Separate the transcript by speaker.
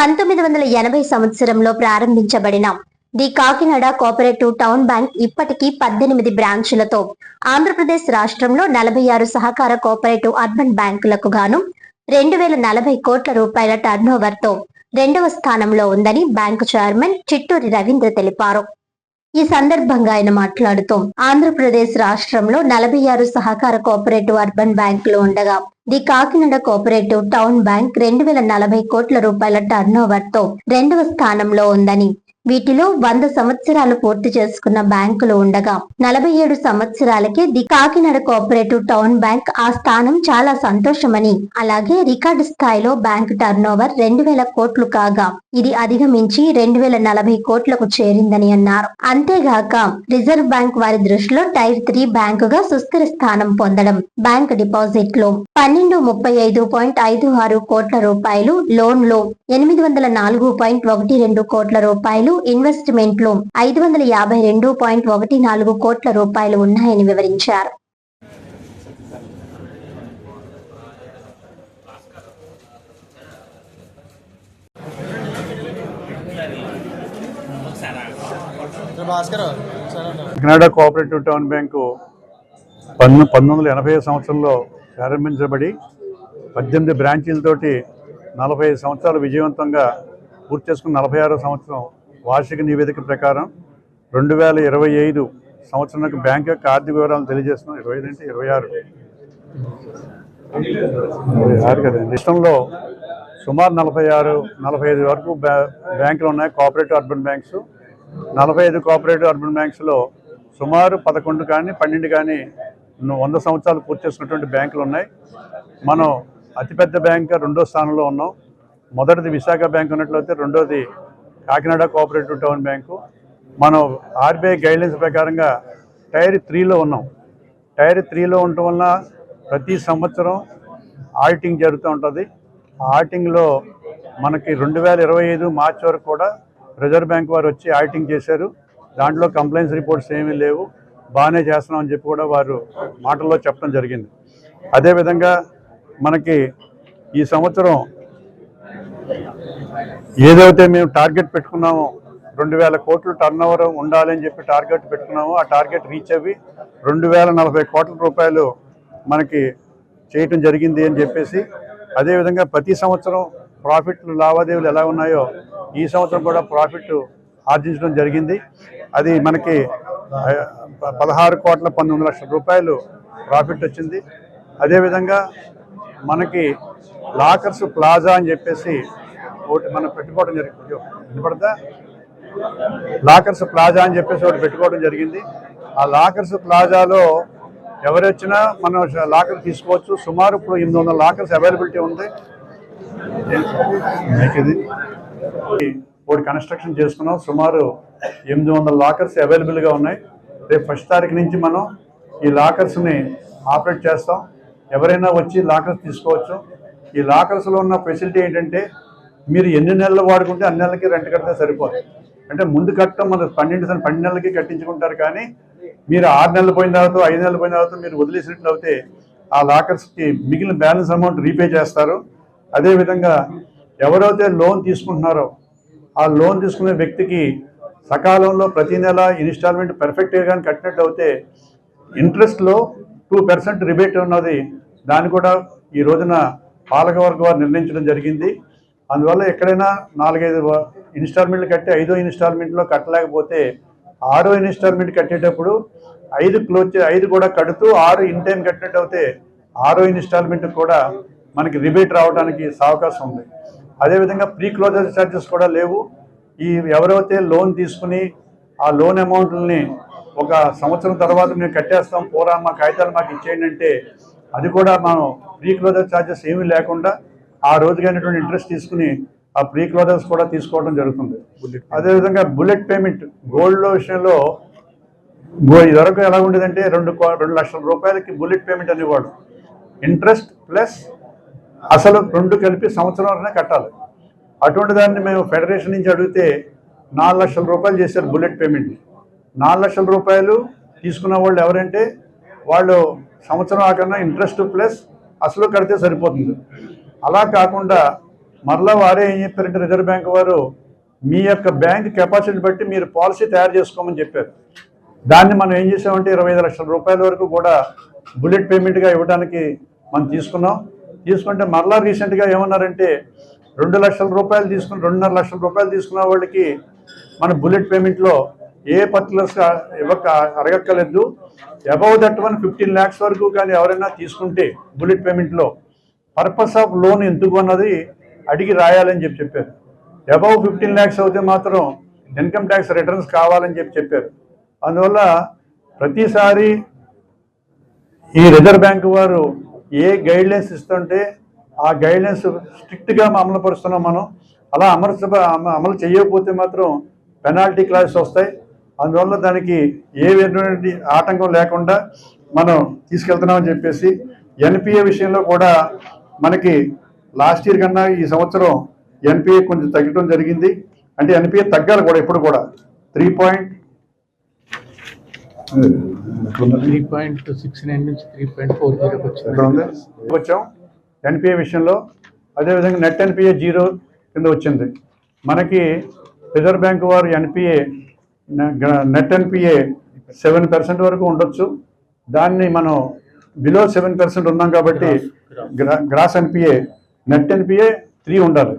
Speaker 1: 1980 సంవత్సరంలో ప్రారంభించబడిన the Kakinada cooperative town bank ఇప్పటికీ 18 బ్రాంచులతో ఆంధ్రప్రదేశ్ రాష్ట్రంలో 46 సహకార కోఆపరేటివ్ అర్బన్ బ్యాంకులకు గాను 2040 కోట్ల రూపాయల టర్నోవర్తో రెండవ స్థానంలో ఉందని బ్యాంకు చైర్మన్ చిట్టూరి రవీంద్ర తెలిపారు. ఈ సందర్భంగా ఆయన మాట్లాడుతూ ఆంధ్రప్రదేశ్ రాష్ట్రంలో 46 సహకార కోఆపరేటివ్ అర్బన్ బ్యాంకులు ఉండగా the Kakinada cooperative town bank 2040 కోట్ల రూపాయల టర్నోవర్ తో రెండవ స్థానంలో ఉందని, వీటిలో 100 సంవత్సరాలు పూర్తి చేసుకున్న బ్యాంకులు ఉండగా 47 సంవత్సరాలకే the Kakinada cooperative town bank ఆ స్థానం చాలా సంతోషమని, అలాగే రికార్డు స్థాయిలో బ్యాంక్ టర్నోవర్ 2000 కోట్లు కాగా ఇది అధిగమించి 2040 కోట్లకు చేరిందని అన్నారు. అంతేగాక రిజర్వ్ బ్యాంక్ వారి దృష్టిలో టైర్ 3 బ్యాంకుగా సుస్థిర స్థానం పొందడం, బ్యాంక్ డిపాజిట్లు 1235.56 కోట్ల రూపాయలు, లోన్లు 804.12 కోట్ల రూపాయలు, ఇన్వెస్ట్మెంట్లు 552.14 కోట్ల రూపాయలు ఉన్నాయని వివరించారు.
Speaker 2: కాకినాడ కోఆపరేటివ్ టౌన్ బ్యాంకు 1980 సంవత్సరంలో ప్రారంభించబడి 18 బ్రాంచీలతోటి 45 సంవత్సరాలు విజయవంతంగా పూర్తి చేసుకున్న 46వ సంవత్సరం వార్షిక నివేదిక ప్రకారం 2025 సంవత్సరానికి బ్యాంక్ యొక్క ఆర్థిక వివరాలను తెలియజేస్తున్నాం. 25 అంటే 26 కదండి. రాష్ట్రంలో సుమారు 45 వరకు బ్యాంకులు ఉన్నాయి, cooperative urban banks. 45 cooperative urban బ్యాంక్స్లో సుమారు 11 కానీ 12 కానీ 100 సంవత్సరాలు పూర్తి చేసుకున్నటువంటి బ్యాంకులు ఉన్నాయి. మనం అతిపెద్ద బ్యాంక్ రెండో స్థానంలో ఉన్నాం. మొదటిది విశాఖ బ్యాంక్ ఉన్నట్లయితే రెండోది కాకినాడ కోఆపరేటివ్ టౌన్ బ్యాంకు. మనం ఆర్బీఐ గైడ్లైన్స్ ప్రకారంగా టైర్ 3లో ఉన్నాం. టైర్ 3లో ఉండటం వలన ప్రతి సంవత్సరం ఆడిటింగ్ జరుగుతూ ఉంటుంది. ఆ ఆడిటింగ్లో మనకి 2025 మార్చి వరకు కూడా రిజర్వ్ బ్యాంక్ వారు వచ్చి ఆడిటింగ్ చేశారు. దాంట్లో కంప్లైంట్స్ రిపోర్ట్స్ ఏమీ లేవు, బాగానే చేస్తున్నామని చెప్పి కూడా వారు మాటల్లో చెప్పడం జరిగింది. అదేవిధంగా మనకి ఈ సంవత్సరం ఏదైతే మేము టార్గెట్ పెట్టుకున్నామో 2000 కోట్లు టర్న్ ఓవర్ ఉండాలని చెప్పి టార్గెట్ పెట్టుకున్నామో ఆ టార్గెట్ రీచ్ అవ్వి 2040 కోట్ల రూపాయలు మనకి చేయటం జరిగింది అని చెప్పేసి, అదేవిధంగా ప్రతి సంవత్సరం ప్రాఫిట్లు లావాదేవీలు ఎలా ఉన్నాయో ఈ సంవత్సరం కూడా ప్రాఫిట్ ఆర్జించడం జరిగింది. అది మనకి 16,19,00,000 రూపాయలు ప్రాఫిట్ వచ్చింది. అదేవిధంగా మనకి లాకర్స్ ప్లాజా అని చెప్పేసి ఒకటి మనం పెట్టుకోవడం జరిగింది. వినపడతా లాకర్స్ ప్లాజా అని చెప్పేసి ఒకటి పెట్టుకోవడం జరిగింది. ఆ లాకర్స్ ప్లాజాలో ఎవరు వచ్చినా మనం లాకర్ తీసుకోవచ్చు. సుమారు ఇప్పుడు 800 లాకర్స్ అవైలబిలిటీ ఉంది. ఒకటి కన్స్ట్రక్షన్ చేసుకున్నాం. సుమారు 800 లాకర్స్ అవైలబుల్గా ఉన్నాయి. రేపు 1వ తారీఖు నుంచి మనం ఈ లాకర్స్ని ఆపరేట్ చేస్తాం. ఎవరైనా వచ్చి లాకర్స్ తీసుకోవచ్చు. ఈ లాకర్స్లో ఉన్న ఫెసిలిటీ ఏంటంటే మీరు ఎన్ని నెలలు వాడుకుంటే అన్ని నెలలకి రెంట్ కడితే సరిపోతుంది. అంటే ముందు కట్టడం మన 12 నెలలకి కట్టించుకుంటారు, కానీ మీరు 6 నెలలు పోయిన తర్వాత 5 నెలలు పోయిన తర్వాత మీరు వదిలేసినట్లు అయితే ఆ లాకర్స్కి మిగిలిన బ్యాలెన్స్ అమౌంట్ రీపే చేస్తారు. అదేవిధంగా ఎవరైతే లోన్ తీసుకుంటున్నారో ఆ లోన్ తీసుకునే వ్యక్తికి సకాలంలో ప్రతి నెల ఇన్స్టాల్మెంట్ పర్ఫెక్ట్గా కానీ కట్టినట్టు అయితే ఇంట్రెస్ట్లో 2% రిబేట్ ఉన్నది. దాన్ని కూడా ఈ రోజున పాలకవర్గ వారు నిర్ణయించడం జరిగింది. అందువల్ల ఎక్కడైనా 4-5 ఇన్స్టాల్మెంట్లు కట్టి 5వ ఇన్స్టాల్మెంట్లో కట్టలేకపోతే 6వ ఇన్స్టాల్మెంట్ కట్టేటప్పుడు 5 కూడా కడుతూ 6 ఇన్ టైం కట్టినట్టు అయితే 6వ ఇన్స్టాల్మెంట్ కూడా మనకి రిబేట్ రావడానికి అవకాశం ఉంది. అదేవిధంగా ప్రీ క్లోజర్ ఛార్జెస్ కూడా లేవు. ఈ ఎవరైతే లోన్ తీసుకుని ఆ లోన్ అమౌంట్ని 1 సంవత్సరం తర్వాత మేము కట్టేస్తాం, పోరా మా కాగితాలు మాకు ఇచ్చేయండి అంటే అది కూడా మనం ప్రీ క్లోజర్ ఛార్జెస్ ఏమీ లేకుండా ఆ రోజుకైనటువంటి ఇంట్రెస్ట్ తీసుకుని ఆ ప్రీ క్లోజర్స్ కూడా తీసుకోవడం జరుగుతుంది. అదేవిధంగా బుల్లెట్ పేమెంట్ గోల్డ్ విషయంలో ఇదివరకు ఎలా ఉండేదంటే 2 లక్షల రూపాయలకి బుల్లెట్ పేమెంట్ అనేవాడు. ఇంట్రెస్ట్ ప్లస్ అసలు 2 కలిపి సంవత్సరం వరనే కట్టాలి. అటువంటి దాన్ని మేము ఫెడరేషన్ నుంచి అడిగితే 4 లక్షల రూపాయలు చేశారు బుల్లెట్ పేమెంట్. 4 లక్షల రూపాయలు తీసుకున్న వాళ్ళు ఎవరంటే వాళ్ళు సంవత్సరం ఆకన్నా ఇంట్రెస్ట్ ప్లస్ అసలు కడితే సరిపోతుంది. అలా కాకుండా మరలా వారే ఏం చెప్పారంటే రిజర్వ్ బ్యాంక్ వారు మీ యొక్క బ్యాంక్ కెపాసిటీ బట్టి మీరు పాలసీ తయారు చేసుకోమని చెప్పారు. దాన్ని మనం ఏం చేసామంటే 25 లక్షల రూపాయల వరకు కూడా బుల్లెట్ పేమెంట్గా ఇవ్వడానికి మనం తీసుకుంటే మరలా రీసెంట్గా ఏమన్నారంటే 2 లక్షల రూపాయలు 2.5 లక్షల రూపాయలు తీసుకున్న వాళ్ళకి మన బుల్లెట్ పేమెంట్లో ఏ పర్టికులర్స్ అడగక్కర్లేదు. అబౌవ్ దట్ 15 lakhs వరకు కానీ ఎవరైనా తీసుకుంటే బుల్లెట్ పేమెంట్లో పర్పస్ ఆఫ్ లోన్ ఎందుకు అన్నది అడిగి రాయాలని చెప్పారు. అబౌవ్ 15 lakhs అయితే మాత్రం ఇన్కమ్ ట్యాక్స్ రిటర్న్స్ కావాలని చెప్పారు. అందువల్ల ప్రతిసారి ఈ రిజర్వ్ బ్యాంక్ వారు ఏ గైడ్లైన్స్ ఇస్తుంటే ఆ గైడ్లైన్స్ స్ట్రిక్ట్గా అమలు పరుస్తున్నాం మనం. అలా అమలు చేయకపోతే మాత్రం పెనాల్టీ క్లాసెస్ వస్తాయి. అందువల్ల దానికి ఏ విధమైన ఆటంకం లేకుండా మనం తీసుకెళ్తున్నామని చెప్పేసి ఎన్పిఏ విషయంలో కూడా మనకి లాస్ట్ ఇయర్ కన్నా ఈ సంవత్సరం ఎన్పిఏ కొంచెం తగ్గడం జరిగింది. అంటే ఎన్పిఏ తగ్గాలి కూడా ఇప్పుడు కూడా
Speaker 3: 3.69 నుంచి 3.40
Speaker 2: వచ్చాం ఎన్పిఏ విషయంలో. అదేవిధంగా నెట్ ఎన్పిఏ 0 కింద వచ్చింది. మనకి రిజర్వ్ బ్యాంక్ వారు నెట్ ఎన్పిఏ 7% వరకు ఉండొచ్చు. దాన్ని మనం బిలో 7% ఉన్నాం కాబట్టి గ్రాస్ ఎన్పిఏ నెట్ ఎన్పిఏ 3 ఉండాలి.